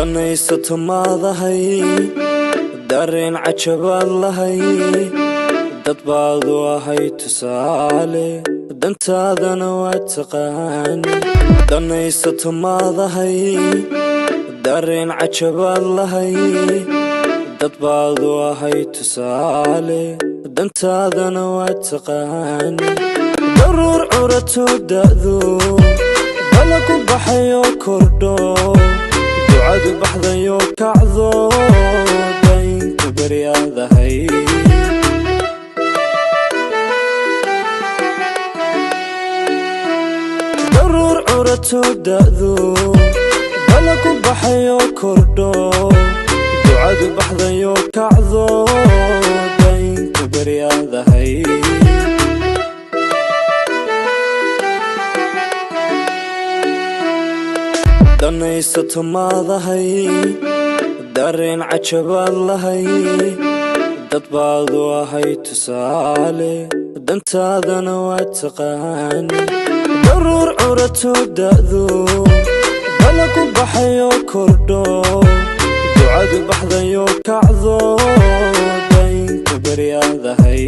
danaysato maadahay dareen cajabaad lahay dad baad u ahay tusaale dantaadana waa taqaan danaysato maadahay dareen cajabaad lahay dad baad u ahay tusaale dantaadana waa taqaan daruur curato da'do balagu baxayo kordho ducadu baxdayo kacdo daynku baryaadahay daruur curato da'do balagu baxayo kordho ducadu baxdayo kacdo daynku baryaadahay danaysato maadahay dareen cajabaad lahay dad baad u ahay tusaale dantaadana waa taqaan daruur curato da'do balagu baxayo kordho ducadu baxdayo kacdo daynku baryaadahay